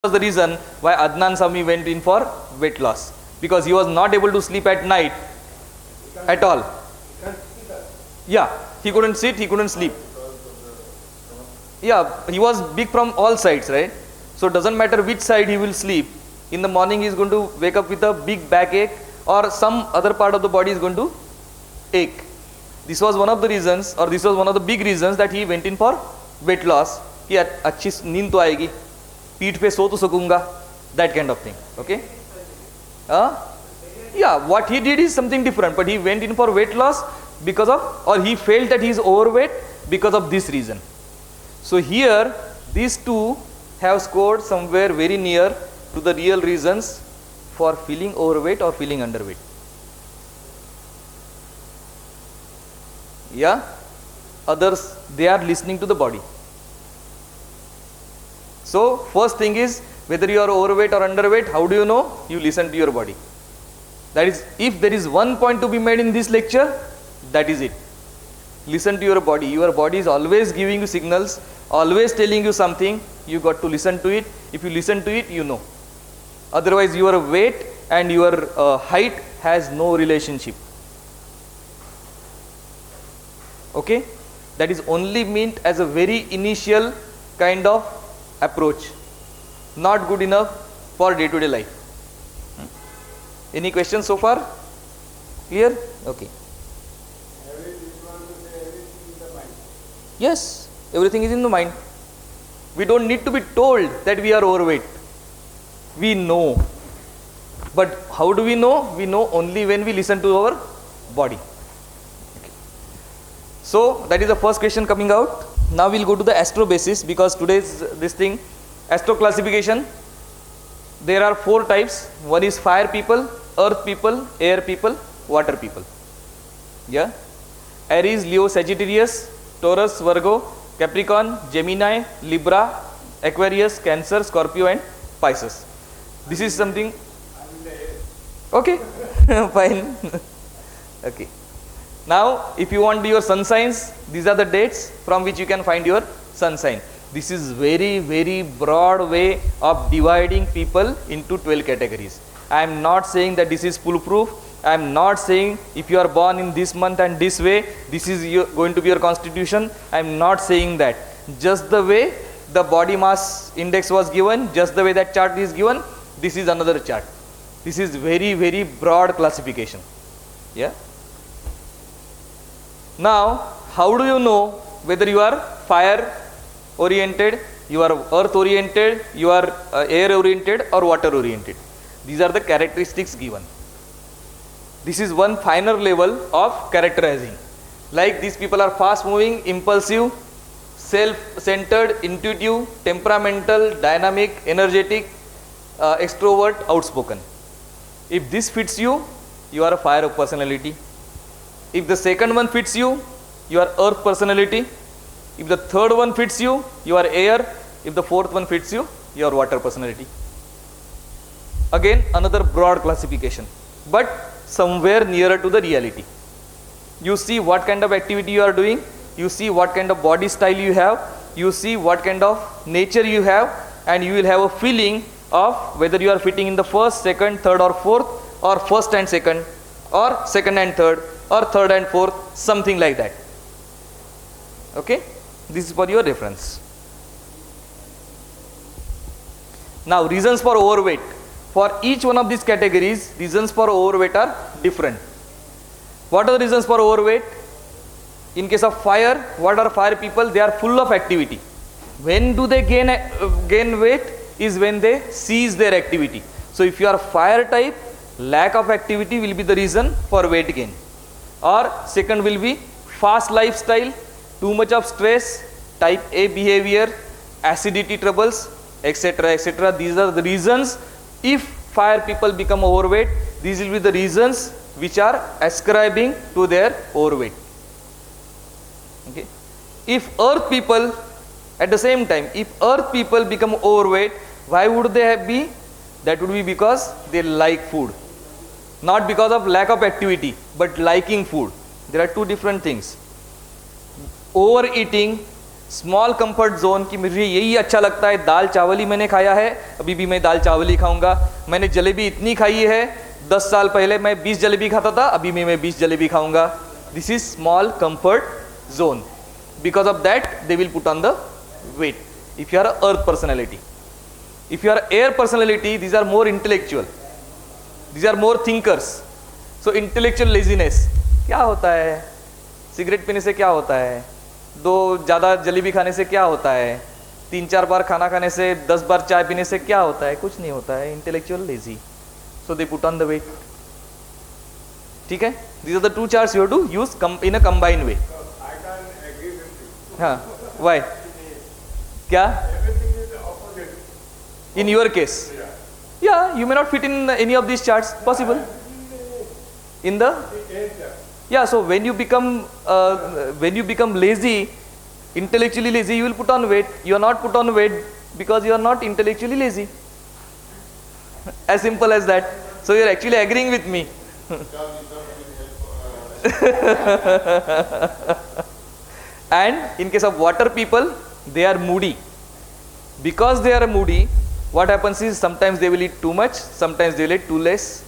was the reason why Adnan Sami went in for weight loss, because he was not able to sleep at night at all. Yeah, he couldn't sit, he couldn't sleep. Yeah, he was big from all sides, right? So it doesn't matter which side he will sleep. In the morning he is going to wake up with a big backache, or some other part of the body is going to ache. This was one of the reasons, or this was one of the big reasons that he went in for weight loss. कि अच्छी नींद तो आएगी, पीठ पे सो तो सकूंगा, that kind of thing. Okay? Yeah, what he did is something different, but he went in for weight loss because of, or he felt that he is overweight because of this reason. So here these two have scored somewhere very near to the real reasons for feeling overweight or feeling underweight. Yeah, others, they are listening to the body. So first thing is, whether you are overweight or underweight, how do you know? You listen to your body. That is, if there is one point to be made in this lecture, that is it. Listen to your body. Your body is always giving you signals, always telling you something. You got to listen to it. If you listen to it, you know. Otherwise your weight and your height has no relationship. Okay? That is only meant as a very initial kind of approach, not good enough for day-to-day life. Any questions so far? Clear? Okay. Yes, everything is in the mind. We don't need to be told that we are overweight. We know. But how do we know? We know only when we listen to our body. Okay. So that is the first question coming out. Now we'll go to the astro basis, because today's this thing, astro classification. There are 4 types. One is fire people, earth people, air people, water people. Yeah. Aries, Leo, Sagittarius, Taurus, Virgo, Capricorn, Gemini, Libra, Aquarius, Cancer, Scorpio and Pisces. This is something. Okay. Fine. Okay. Now, if you want your sun signs, these are the dates from which you can find your sun sign. This is very, very broad way of dividing people into 12 categories. I am not saying that this is foolproof. I am not saying if you are born in this month and this way, this is going to be your constitution. I am not saying that. Just the way the body mass index was given, just the way that chart is given, this is another chart. This is very, very broad classification. Yeah. Now, how do you know whether you are fire oriented, you are earth oriented, you are air oriented or water oriented? These are the characteristics given. This is one finer level of characterizing. Like these people are fast moving, impulsive, self-centered, intuitive, temperamental, dynamic, energetic, extrovert, outspoken. If this fits you, you are a fire personality. If the second one fits you, you are earth personality. If the third one fits you, you are air. If the fourth one fits you, you are water personality. Again, another broad classification, but somewhere nearer to the reality. You see what kind of activity you are doing, you see what kind of body style you have, you see what kind of nature you have, and you will have a feeling of whether you are fitting in the first, second, third or fourth, or first and second, or second and third, or third and fourth, something like that. Okay, this is for your reference. Now, reasons for overweight. For each one of these categories, reasons for overweight are different. What are the reasons for overweight? In case of fire, what are fire people? They are full of activity. When do they gain weight? Is when they cease their activity. So if you are fire type, lack of activity will be the reason for weight gain. Or second will be fast lifestyle, too much of stress, type A behavior, acidity troubles, etc., etc. These are the reasons. If fire people become overweight, these will be the reasons which are ascribing to their overweight. Okay. If earth people, at the same time, if earth people become overweight, why would they be? That would be because they like food. Not because of lack of activity, but liking food. There are two different things. Overeating small comfort zone कि मुझे यही अच्छा लगता है, दाल चावल ही मैंने खाया है, अभी भी मैं दाल चावल ही खाऊंगा, मैंने जलेबी इतनी खाई है, 10 साल पहले मैं 20 जलेबी खाता था, अभी भी मैं 20 जलेबी खाऊंगा. This is small comfort zone. Because of that they will put on the weight. If you are a earth personality, if you are air personality, these are more intellectual, these are more thinkers. So intellectual laziness क्या होता है, cigarette पीने से क्या होता है, 2 ज़्यादा जलेबी खाने से क्या होता है, 3-4 बार खाना खाने से, 10 बार चाय पीने से क्या होता है, कुछ नहीं होता है. Intellectual lazy, so they put on the weight. ठीक है. These are the 2 charts you have to use in a combined way. हाँ, why? क्या? In your case, yeah, you may not fit in any of these charts. Possible. In the, yeah. So when you become lazy, intellectually lazy, you will put on weight. You are not put on weight because you are not intellectually lazy. As simple as that. So you are actually agreeing with me. And in case of water people, they are moody. Because they are moody, what happens is sometimes they will eat too much, sometimes they will eat too less.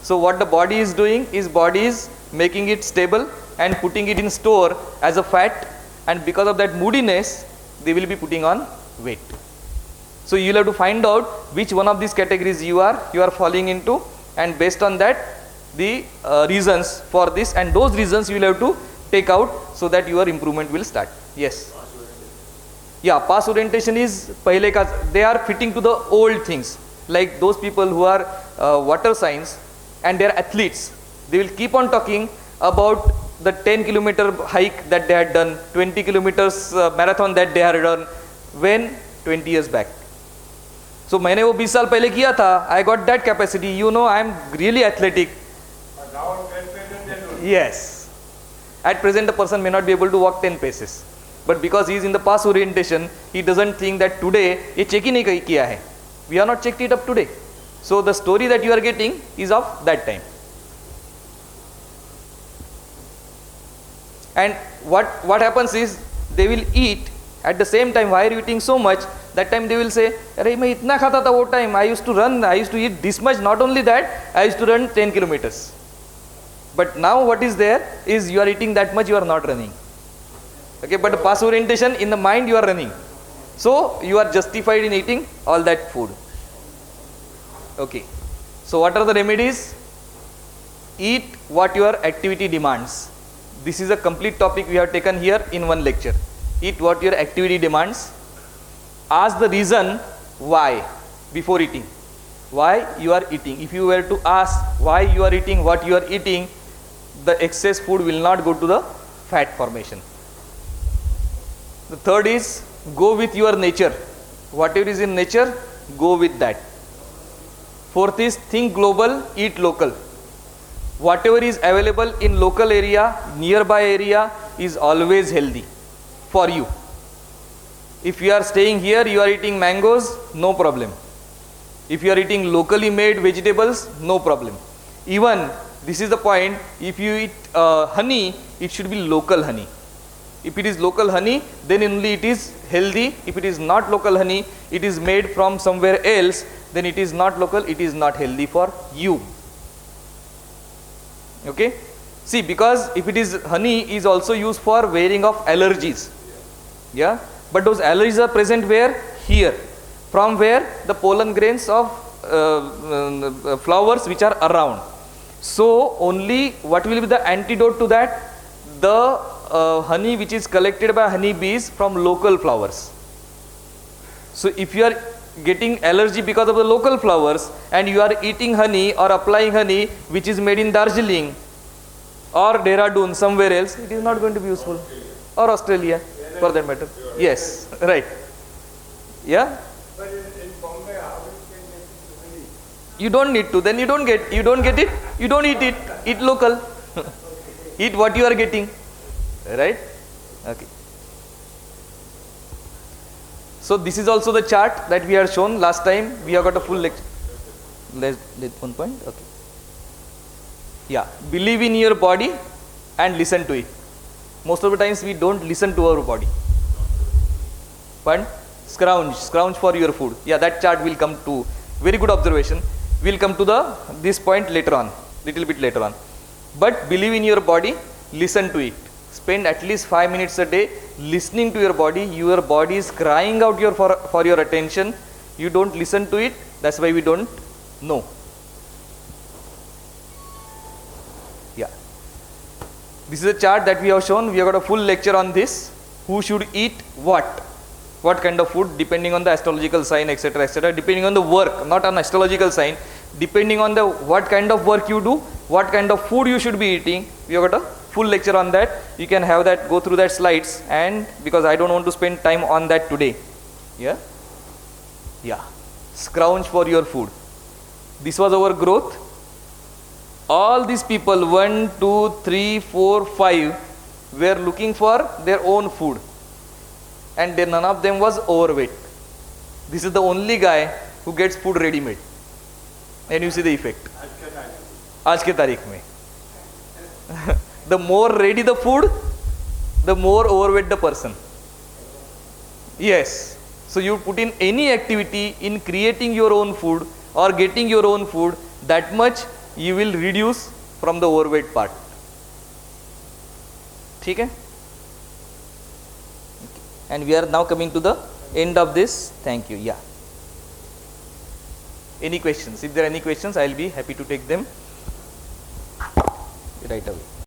So what the body is doing is body is making it stable and putting it in store as a fat, and because of that moodiness they will be putting on weight. So you will have to find out which one of these categories you are falling into, and based on that the reasons for this, and those reasons you will have to take out so that your improvement will start. Yes. Yeah, past orientation is pehle ka, they are fitting to the old things, like those people who are water signs and they are athletes. They will keep on talking about the 10-kilometer hike that they had done, 20 kilometers marathon that they had done when 20 years back. So मैंने वो 20 साल पहले किया था, I got that capacity, you know, I am really athletic. Yes. At present the person may not be able to walk 10 paces. But because he is in the past orientation, he doesn't think that today ये check ही नहीं किया है. We are not checked it up today. So the story that you are getting is of that time. And what happens is they will eat at the same time. Why are you eating so much? That time they will say, अरे मैं इतना खाता था वो time. I used to run. I used to eat this much. Not only that, I used to run 10 kilometers. But now what is there is you are eating that much. You are not running. Okay, but past orientation, in the mind you are running, so you are justified in eating all that food. Okay, so what are the remedies? Eat what your activity demands. This is a complete topic we have taken here in one lecture. Eat what your activity demands. Ask the reason why before eating. Why you are eating. If you were to ask why you are eating what you are eating, the excess food will not go to the fat formation. The third is go with your nature. Whatever is in nature, go with that. Fourth is think global, eat local. Whatever is available in local area, nearby area is always healthy for you. If you are staying here, you are eating mangoes, no problem. If you are eating locally made vegetables, no problem. Even this is the point, if you eat honey, it should be local honey. If it is local honey, then only it is healthy. If it is not local honey, it is made from somewhere else, then it is not local, it is not healthy for you. Okay? See, because if it is honey is also used for wearing of allergies. Yeah? But those allergies are present where? Here. From where? The pollen grains of flowers which are around. So only what will be the antidote to that? The honey which is collected by honey bees from local flowers. So if you are getting allergy because of the local flowers and you are eating honey or applying honey which is made in Darjeeling or Dehradun somewhere else, it is not going to be useful. Or Australia for that matter. Yes, right. Yeah? But in Bombay, how you can make it honey? You don't need to, then you don't get it, you don't eat it, eat local. Eat what you are getting. Right? Okay. So this is also the chart that we had shown last time. We have got a full lecture. Let 1 point. Okay. Yeah. Believe in your body and listen to it. Most of the times we don't listen to our body. But scrounge for your food. Yeah, that chart will come to. Very good observation. We'll come to this point later on, little bit later on. But believe in your body, listen to it. Spend at least 5 minutes a day listening to your body. Your body is crying out for your attention. You don't listen to it. That's why we don't know. Yeah. This is a chart that we have shown. We have got a full lecture on this. Who should eat what kind of food, depending on the astrological sign, etc., etc., depending on the work, not on astrological sign, depending on the what kind of work you do, what kind of food you should be eating. We have got a full lecture on that. You can have that, go through that slides, and because I don't want to spend time on that today. Yeah. Scrounge for your food. This was our growth. All these people, 1, 2, 3, 4, 5, were looking for their own food, and none of them was overweight. This is the only guy who gets food ready made, and you see the effect. आज के तारीख में the more ready the food, the more overweight the person. Yes. So you put in any activity in creating your own food or getting your own food, that much you will reduce from the overweight part. ठीक है? And we are now coming to the end of this. Thank you. Yeah. Any questions? If there are any questions, I will be happy to take them right away.